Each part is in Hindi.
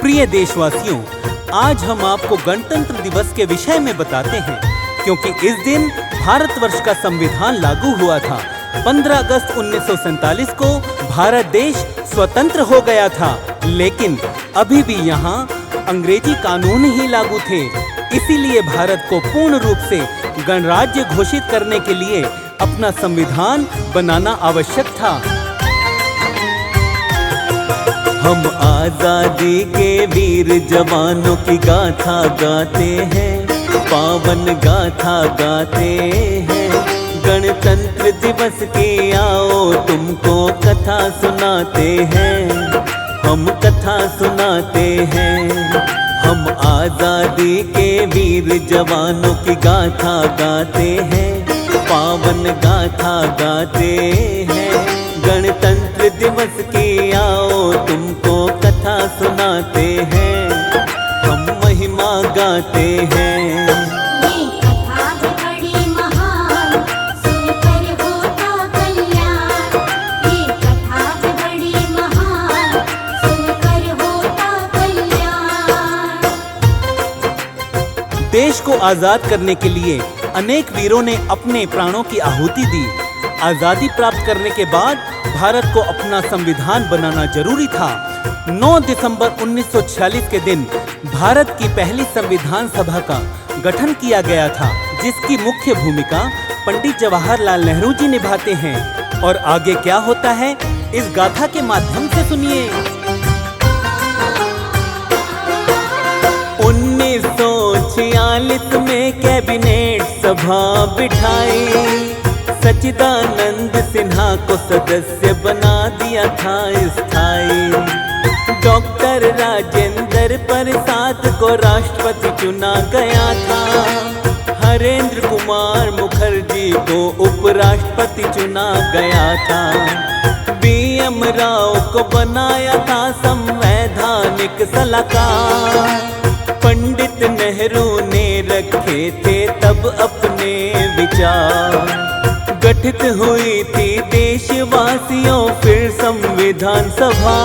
प्रिय देशवासियों, आज हम आपको गणतंत्र दिवस के विषय में बताते हैं, क्योंकि इस दिन भारतवर्ष का संविधान लागू हुआ था। 15 अगस्त 1947 को भारत देश स्वतंत्र हो गया था, लेकिन अभी भी यहाँ अंग्रेजी कानून ही लागू थे। इसीलिए भारत को पूर्ण रूप से गणराज्य घोषित करने के लिए अपना संविधान बनाना आवश्यक था। हम आजादी के वीर जवानों की गाथा गाते हैं, पावन गाथा गाते हैं। गणतंत्र दिवस की आओ तुमको कथा सुनाते हैं, हम कथा सुनाते हैं। हम आजादी के वीर जवानों की गाथा गाते हैं, पावन गाथा गाते हैं। गणतंत्र दिवस की आओ तुमको कथा सुनाते हैं, हम महिमा गाते हैं। ये कथा बड़ी महान, सुनकर होता कल्याण। ये कथा बड़ी महान, सुनकर होता कल्याण। देश को आजाद करने के लिए अनेक वीरों ने अपने प्राणों की आहुति दी। आजादी प्राप्त करने के बाद भारत को अपना संविधान बनाना जरूरी था। 9 दिसंबर 1946 के दिन भारत की पहली संविधान सभा का गठन किया गया था, जिसकी मुख्य भूमिका पंडित जवाहरलाल नेहरू जी निभाते हैं। और आगे क्या होता है, इस गाथा के माध्यम से सुनिए। 1946 में कैबिनेट सभा बिठाई, सच्चिदानंद सिन्हा को सदस्य बना दिया था स्थायी। डॉक्टर राजेंद्र प्रसाद को राष्ट्रपति चुना गया था, हरेंद्र कुमार मुखर्जी को उपराष्ट्रपति चुना गया था। BM राव को बनाया था संवैधानिक सलाहकार। पंडित नेहरू ने रखे थे तब अपने विचार। गठित हुई थी देशवासियों फिर संविधान सभा।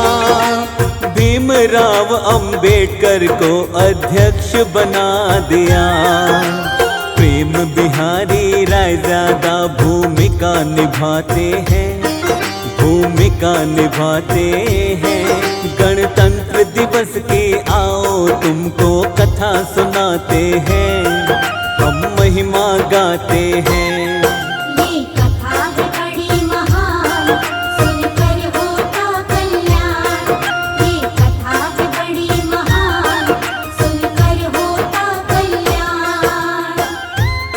भीमराव अंबेडकर को अध्यक्ष बना दिया। प्रेम बिहारी रायजादा भूमिका निभाते हैं, भूमिका निभाते हैं। गणतंत्र दिवस की आओ तुमको कथा सुनाते हैं, हम महिमा गाते हैं। ये कथा बड़ी महान, सुनकर होता कल्याण। ये कथा बड़ी महान, सुनकर होता कल्याण।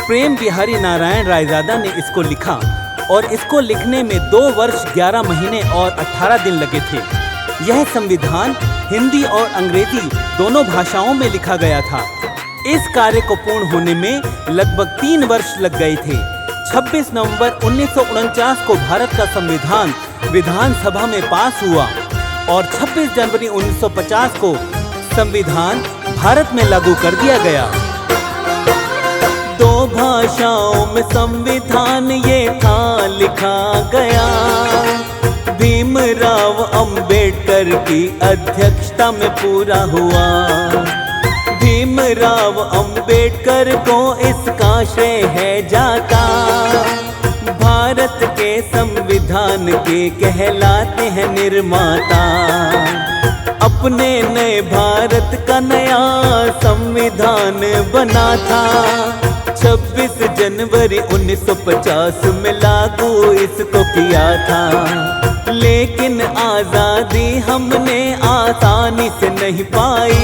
प्रेम बिहारी नारायण रायजादा ने इसको लिखा और इसको लिखने में 2 वर्ष 11 महीने और 18 दिन लगे थे। यह संविधान हिंदी और अंग्रेजी दोनों भाषाओं में लिखा गया था। इस कार्य को पूर्ण होने में लगभग 3 वर्ष लग गए थे। 26 नवंबर 1949 को भारत का संविधान विधानसभा में पास हुआ और 26 जनवरी 1950 को संविधान भारत में लागू कर दिया गया। 2 भाषाओं में संविधान ये था लिखा गया। भीमराव अंबेडकर की अध्यक्षता में पूरा हुआ। भीमराव अंबेडकर को इसका श्रेय है जाता। भारत के संविधान के कहलाते हैं निर्माता। अपने नए भारत का नया संविधान बना था। 26 जनवरी 1950 में लागू इसको किया था। लेकिन आजादी हमने आसानी से नहीं पाई।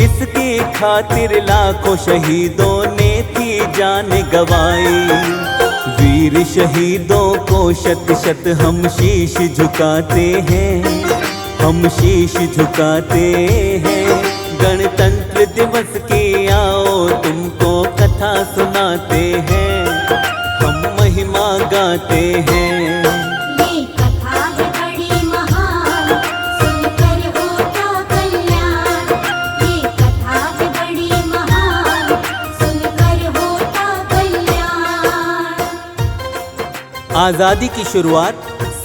इसकी खातिर लाखों शहीदों ने थी जान गंवाई। वीर शहीदों को शत शत हम शीश झुकाते हैं, हम शीश झुकाते हैं। गणतंत्र दिवस की आओ तुमको कथा सुनाते हैं, हम महिमा गाते हैं। ये कथा बड़ी महान, सुनकर होता कल्याण। ये कथा बड़ी महान, सुनकर होता कल्याण। आजादी की शुरुआत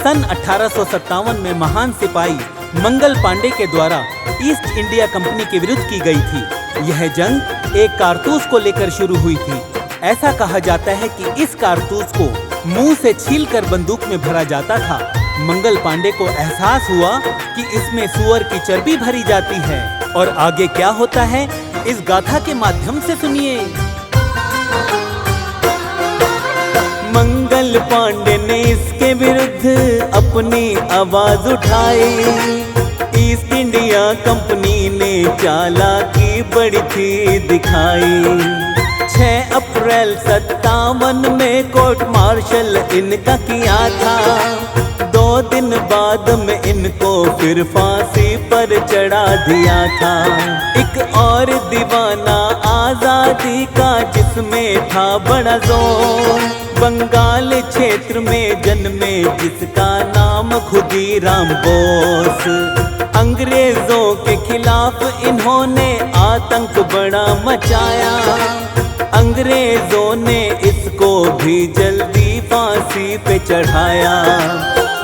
सन 1857 में महान सिपाही मंगल पांडे के द्वारा ईस्ट इंडिया कंपनी के विरुद्ध की गई थी। यह जंग एक कारतूस को लेकर शुरू हुई थी। ऐसा कहा जाता है कि इस कारतूस को मुंह से छीलकर बंदूक में भरा जाता था। मंगल पांडे को एहसास हुआ कि इसमें सुअर की चर्बी भरी जाती है। और आगे क्या होता है, इस गाथा के माध्यम से सुनिए। मंगल पांडे ने इसके विरुद्ध अपनी आवाज उठाई। ईस्ट इंडिया कंपनी ने चालाकी बड़ी थी दिखाई। 6 अप्रैल 57 में कोर्ट मार्शल इनका किया था। 2 दिन बाद में इनको फिर फांसी पर चढ़ा दिया था। एक और दीवाना आजादी का जिसमें था बड़ा जोर, बंगाल क्षेत्र में जन्मे जिसका नाम खुदीराम बोस। अंग्रेजों के खिलाफ इन्होंने आतंक बड़ा मचाया। अंग्रेजों ने इसको भी जल्दी फांसी पे चढ़ाया।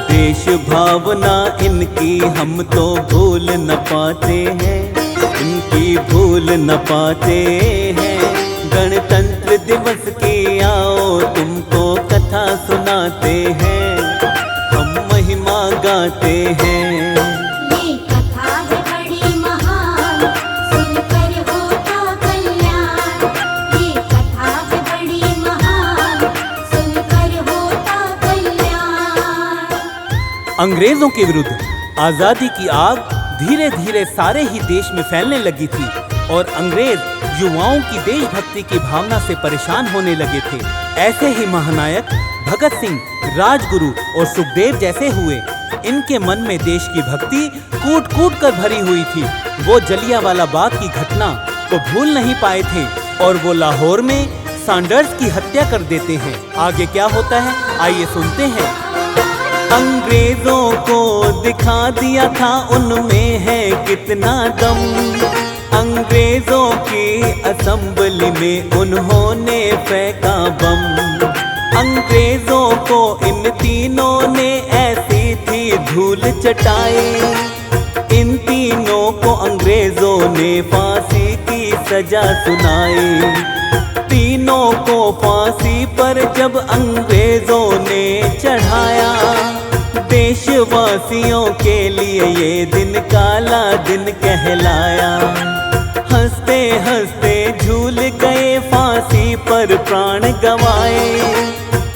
देश भावना इनकी हम तो भूल न पाते हैं, इनकी भूल न पाते हैं। गणतंत्र दिवस की आओ तुमको कथा सुनाते हैं, हम महिमा गाते हैं। ये कथा है बड़ी महान, सुनकर होता कल्याण। ये कथा है बड़ी महान, सुनकर होता कल्याण। अंग्रेजों के विरुद्ध आजादी की आग धीरे धीरे सारे ही देश में फैलने लगी थी और अंग्रेज युवाओं की देशभक्ति की भावना से परेशान होने लगे थे। ऐसे ही महानायक भगत सिंह, राजगुरु और सुखदेव जैसे हुए। इनके मन में देश की भक्ति कूट कूट कर भरी हुई थी। वो जलियांवाला बाग की घटना को भूल नहीं पाए थे और वो लाहौर में सैंडर्स की हत्या कर देते हैं। आगे क्या होता है, आइए सुनते हैं। अंग्रेजों को दिखा दिया था उनमें है कितना दम। अंग्रेजों की असेंबली में उन्होंने फेंका बम। अंग्रेजों को इन तीनों ने ऐसी थी धूल चटाई। इन तीनों को अंग्रेजों ने फांसी की सजा सुनाई। तीनों को फांसी पर जब अंग्रेजों ने चढ़ाया, देशवासियों के लिए ये दिन काला दिन कहलाया। हंसते हंसते झूल गए, फांसी पर प्राण गंवाए।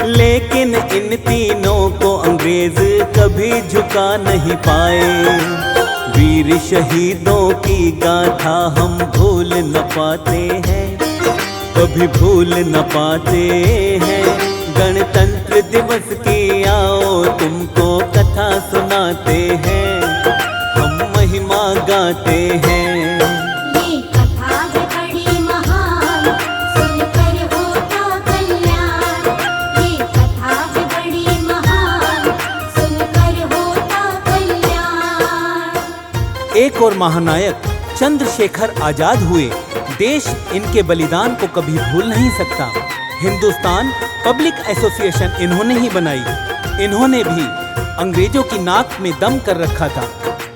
लेकिन इन तीनों को अंग्रेज कभी झुका नहीं पाए। वीर शहीदों की गाथा हम भूल न पाते हैं, कभी भूल न पाते हैं। गणतंत्र दिवस की आओ तुमको कथा सुनाते हैं, हम महिमा गाते हैं। ये कथा है बड़ी महान, सुनकर होता कल्याण। ये कथा है बड़ी महान, सुनकर होता कल्याण। एक और महानायक चंद्रशेखर आजाद हुए। देश इनके बलिदान को कभी भूल नहीं सकता। हिंदुस्तान पब्लिक एसोसिएशन इन्होंने ही बनाई। इन्होंने भी अंग्रेजों की नाक में दम कर रखा था।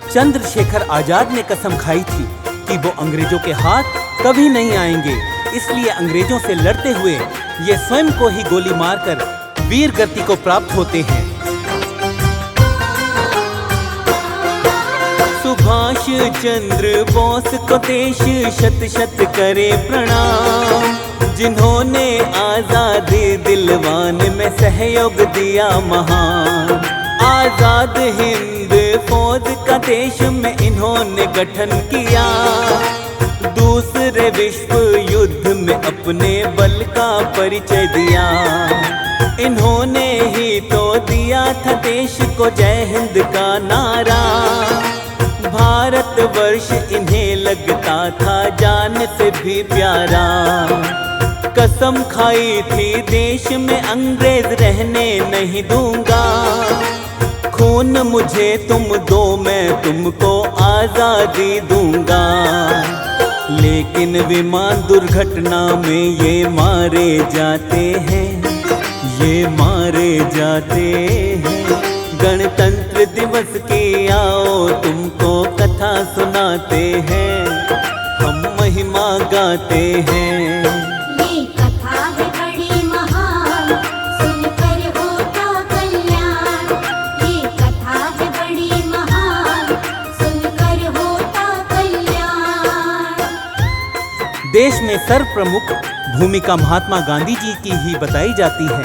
चंद्रशेखर आजाद ने कसम खाई थी कि वो अंग्रेजों के हाथ कभी नहीं आएंगे। इसलिए अंग्रेजों से लड़ते हुए ये स्वयं को ही गोली मारकर वीर गति को प्राप्त होते हैं। सुभाष चंद्र बोस को देश शत शत करे प्रणाम, जिन्होंने आजादी दिलवाने में सहयोग दिया महान। आजाद हिंद फौज का देश में इन्होंने गठन किया। दूसरे विश्व युद्ध में अपने बल का परिचय दिया। इन्होंने ही तो दिया था देश को जय हिंद का नारा। भारतवर्ष इन्हें लगता था जान से भी प्यारा। कसम खाई थी देश में अंग्रेज रहने नहीं दूंगा। खून मुझे तुम दो मैं तुमको आजादी दूंगा। लेकिन विमान दुर्घटना में ये मारे जाते हैं, ये मारे जाते हैं। गणतंत्र दिवस की आओ तुमको कथा कथा सुनाते हैं, हम महिमा गाते हैं। ये कथा है बड़ी महान, सुनकर होता कल्याण। ये कथा है बड़ी महान, सुनकर होता कल्याण। देश में सर्वप्रमुख भूमिका महात्मा गांधी जी की ही बताई जाती है,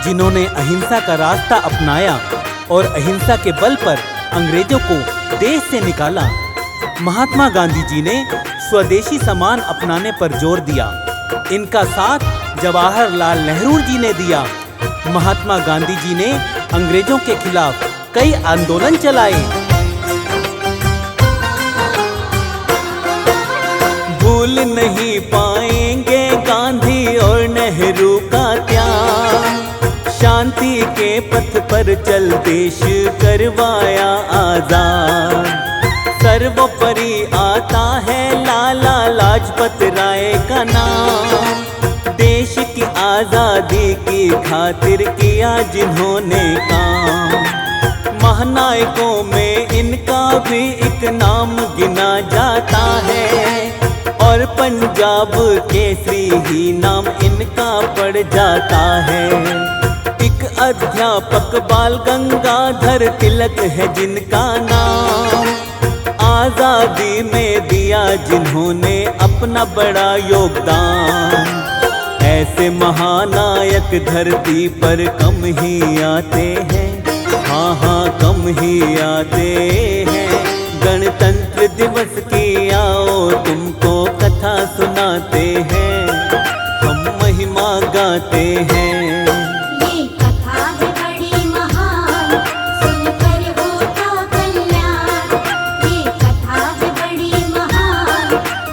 जिन्होंने अहिंसा का रास्ता अपनाया और अहिंसा के बल पर अंग्रेजों को देश से निकाला। महात्मा गांधी जी ने स्वदेशी सामान अपनाने पर जोर दिया। इनका साथ जवाहरलाल नेहरू जी ने दिया। महात्मा गांधी जी ने अंग्रेजों के खिलाफ कई आंदोलन चलाए। भूल नहीं पाएंगे गांधी और नेहरू का त्याग, शांति के पथ पर चल देश करवाया आजाद। सर्वोपरि आता है लाला लाजपत राय का नाम, देश की आजादी की खातिर किया जिन्होंने काम। महानायकों में इनका भी एक नाम गिना जाता है, और पंजाब केसरी ही नाम इनका पड़ जाता है। एक अध्यापक बाल गंगाधर तिलक है जिनका नाम, आजादी में दिया जिन्होंने अपना बड़ा योगदान। ऐसे महानायक धरती पर कम ही आते हैं, हाँ हाँ कम ही आते हैं। गणतंत्र दिवस की आओ तुमको कथा सुनाते हैं, हम महिमा गाते हैं। ये कथा है बड़ी महान, सुनकर होता कल्याण। ये कथा है बड़ी महान,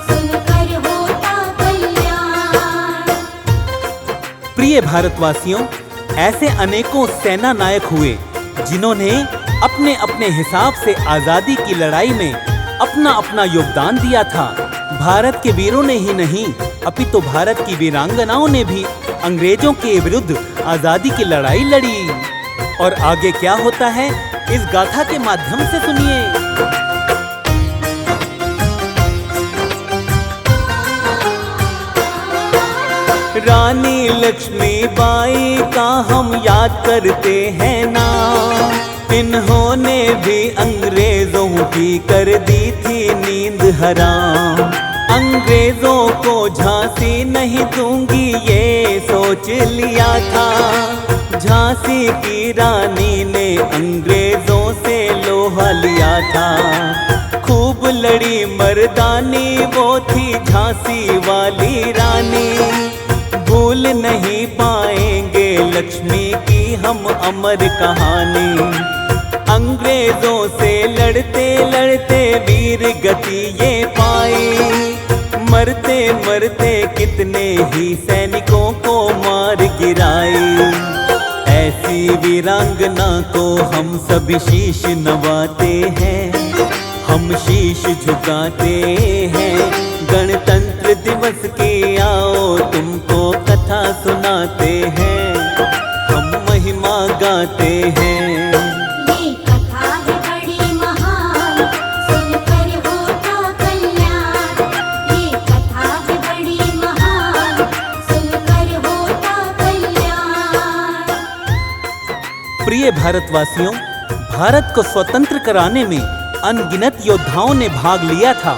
सुनकर होता कल्याण। प्रिय भारतवासियों, ऐसे अनेकों सेना नायक हुए जिन्होंने अपने अपने हिसाब से आजादी की लड़ाई में अपना अपना योगदान दिया था। भारत के वीरों ने ही नहीं, अपितु भारत की वीरांगनाओं ने भी अंग्रेजों के विरुद्ध आजादी की लड़ाई लड़ी। और आगे क्या होता है, इस गाथा के माध्यम से सुनिए। रानी लक्ष्मीबाई का हम याद करते हैं ना, इन्होंने भी अंग्रेजों की कर दी थी नींद हराम। अंग्रेजों को झांसी नहीं दूंगी ये सोच लिया था, झांसी की रानी ने अंग्रेजों से लोहा लिया था। खूब लड़ी मर्दानी वो थी झांसी वाली रानी, भूल नहीं पाएंगे लक्ष्मी की हम अमर कहानी। अंग्रेजों से लड़ते लड़ते वीर गति ये पाई, मरते मरते कितने ही सैनिकों को मार गिराई। ऐसी वीरांगना को हम सभी शीश नवाते हैं, हम शीश झुकाते हैं। गणतंत्र दिवस की आओ तुमको कथा सुनाते हैं, हम महिमा गाते हैं। ये कथा है बड़ी महान, सुनकर होता कल्याण। ये कथा है बड़ी महान, सुनकर होता कल्याण। प्रिय भारतवासियों, भारत को स्वतंत्र कराने में अनगिनत योद्धाओं ने भाग लिया था।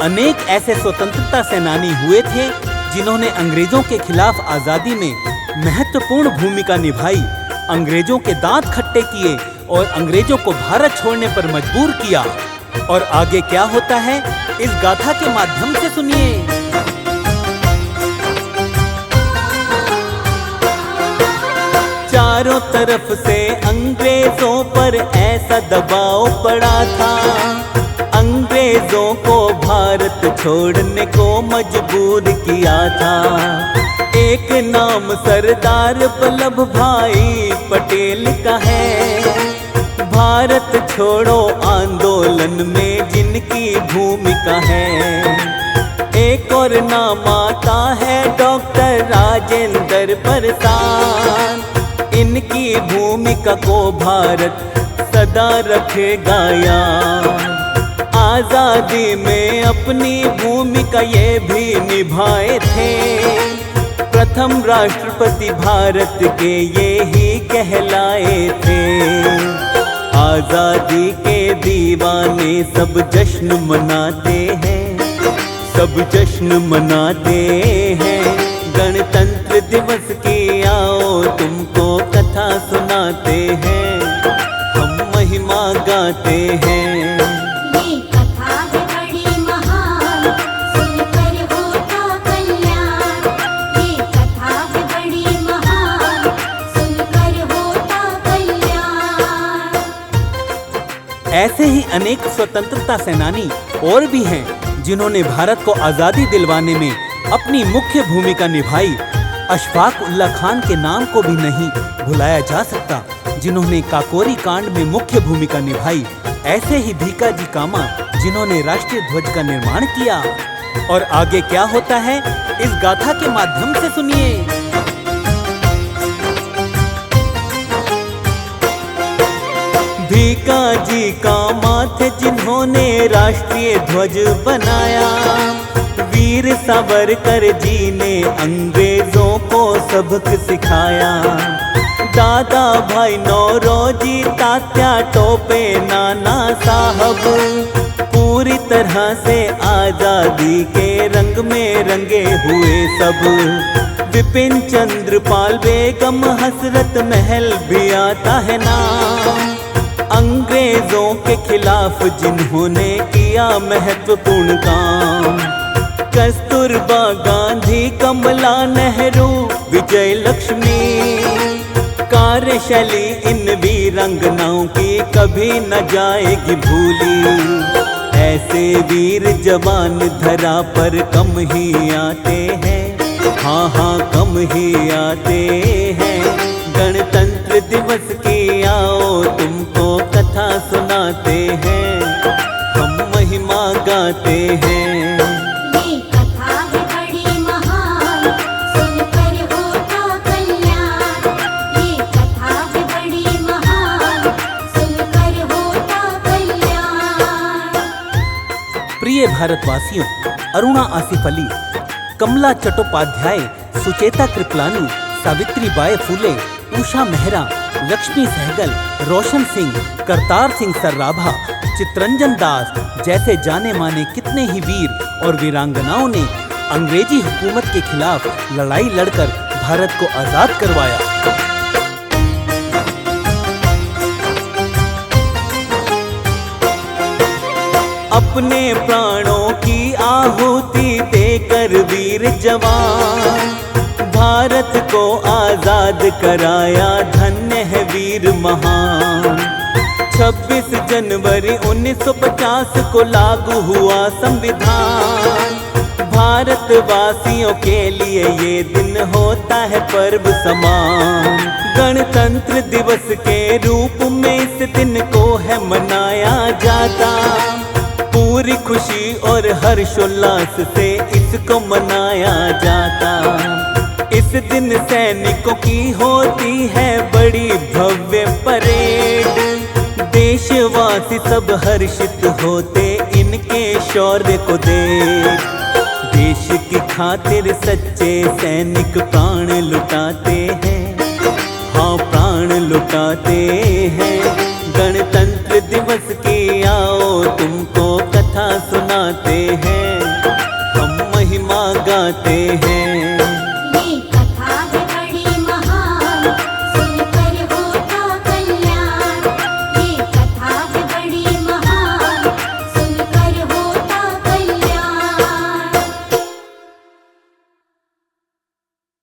अनेक ऐसे स्वतंत्रता सेनानी हुए थे जिन्होंने अंग्रेजों के खिलाफ आजादी में महत्वपूर्ण भूमिका निभाई, अंग्रेजों के दांत खट्टे किए और अंग्रेजों को भारत छोड़ने पर मजबूर किया। और आगे क्या होता है, इस गाथा के माध्यम से सुनिए। चारों तरफ से अंग्रेजों पर ऐसा दबाव पड़ा था, अंग्रेजों को भारत छोड़ने को मजबूर किया था। एक नाम सरदार वल्लभ भाई पटेल का है, भारत छोड़ो आंदोलन में जिनकी भूमिका है। एक और नाम आता है डॉक्टर राजेंद्र प्रसाद, इनकी भूमिका को भारत सदा रखेगा याद। आजादी में अपनी भूमिका ये भी निभाए थे। प्रथम राष्ट्रपति भारत के ये ही कहलाए थे। आजादी के दीवाने सब जश्न मनाते हैं, सब जश्न मनाते हैं। गणतंत्र दिवस की आओ तुमको कथा सुनाते हैं, हम महिमा गाते हैं। ये कथा है बड़ी महान, सुनकर होता कल्याण। ये कथा है बड़ी महान, सुनकर होता कल्याण। ऐसे ही अनेक स्वतंत्रता सेनानी और भी हैं जिन्होंने भारत को आजादी दिलवाने में अपनी मुख्य भूमिका निभाई। अशफाक उल्लाह खान के नाम को भी नहीं भुलाया जा सकता, जिन्होंने काकोरी कांड में मुख्य भूमिका निभाई। ऐसे ही भीकाजी कामा जिन्होंने राष्ट्रीय ध्वज का निर्माण किया। और आगे क्या होता है इस गाथा के माध्यम से सुनिए। भीकाजी कामा थे जिन्होंने राष्ट्रीय ध्वज बनाया। वीर सावरकर जी ने अंग्रेजों को सबक सिखाया। दादा भाई नौरोजी, तात्या टोपे, नाना साहब पूरी तरह से आजादी के रंग में रंगे हुए सब। विपिन चंद्र पाल, बेगम हसरत महल भी आता है नाम। अंग्रेजों के खिलाफ जिन्होंने किया महत्वपूर्ण काम। कस्तूरबा गांधी, कमला नेहरू, विजय लक्ष्मी। कार्यशैली इन वीरांगनाओं की कभी न जाएगी भूली। ऐसे वीर जवान धरा पर कम ही आते हैं, हाँ हाँ कम ही आते हैं। गणतंत्र दिवस की आओ तुमको कथा सुनाते हैं, हम महिमा गाते हैं। ये कथा है बड़ी महान, सुनकर होता कल्याण। ये कथा है बड़ी महान, सुनकर होता कल्याण। प्रिय भारतवासियों, अरुणा आसिफ अली, कमला चट्टोपाध्याय, सुचेता कृपलानी, सावित्री बाई फुले, उषा मेहरा, लक्ष्मी सहगल, रोशन सिंह, करतार सिंह सर्राभा, चितरंजन दास जैसे जाने माने कितने ही वीर और वीरांगनाओं ने अंग्रेजी हुकूमत के खिलाफ लड़ाई लड़कर भारत को आजाद करवाया। अपने प्राणों की आहुति देकर वीर जवान भारत को आजाद कराया, धन्य है वीर महान। 26 जनवरी 1950 को लागू हुआ संविधान। भारतवासियों के लिए ये दिन होता है पर्व समान। गणतंत्र दिवस के रूप में इस दिन को है मनाया जाता। पूरी खुशी और हर्षोल्लास से इसको मनाया जाता। इस दिन सैनिकों की होती है बड़ी भव्य परेड। देशवासी सब हर्षित होते इनके शौर्य को देख। देश की खातिर सच्चे सैनिक प्राण लुटाते हैं, हाँ प्राण लुटाते हैं। गणतंत्र दिवस की आओ तुमको कथा सुनाते हैं, हम महिमा गाते हैं।